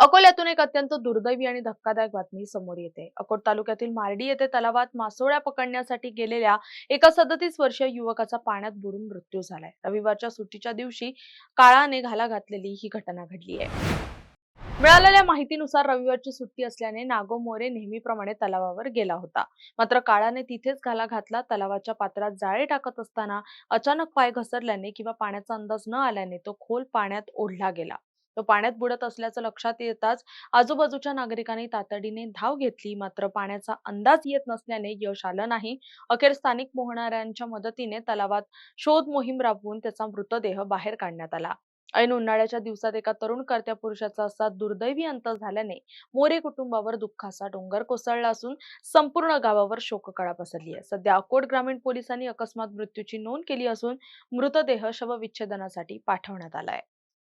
अकोल्यातून एक अत्यंत दुर्दैवी आणि धक्कादायक बातमी समोर येते। अकोट तालुक्यातील मार्डी येथे तलावात मासोळ्या पकडण्यासाठी गेलेल्या एका 37 वर्षीय युवकाचा पाण्यात बुडून मृत्यू झालाय। रविवारच्या सुट्टीच्या दिवशी काळाने घाला घातलेली ही घटना घडली आहे। मिळालेल्या माहितीनुसार रविवारची सुट्टी असल्याने नागो मोरे नेहमीप्रमाणे तलावावर गेला होता। मात्र काळाने तिथेच घाला घातला। तलावाच्या पात्रात जाळे टाकत असताना अचानक पाय घसरल्याने किंवा पाण्याचा अंदाज न आल्याने तो खोल पाण्यात ओढला गेला। तो पाण्यात बुडत असल्याचं लक्षात येताच आजूबाजूच्या नागरिकांनी तातडीने धाव घेतली। मात्र पाण्याचा अंदाज येत नसल्याने यश आलं नाही। अखेर स्थानिक पोहणाऱ्यांच्या मदतीने तलावात शोध मोहीम राबवून त्याचा मृतदेह बाहेर काढण्यात आला। ऐन उन्हाळ्याच्या दिवसात एका तरुण कर्त्या पुरुषाचा असा दुर्दैवी अंत झाल्याने मोरे कुटुंबावर दुःखाचा डोंगर कोसळला असून संपूर्ण गावावर शोककळा पसरली आहे। सध्या अकोट ग्रामीण पोलिसांनी अकस्मात मृत्यूची नोंद केली असून मृतदेह शवविच्छेदनासाठी पाठवण्यात आलाय।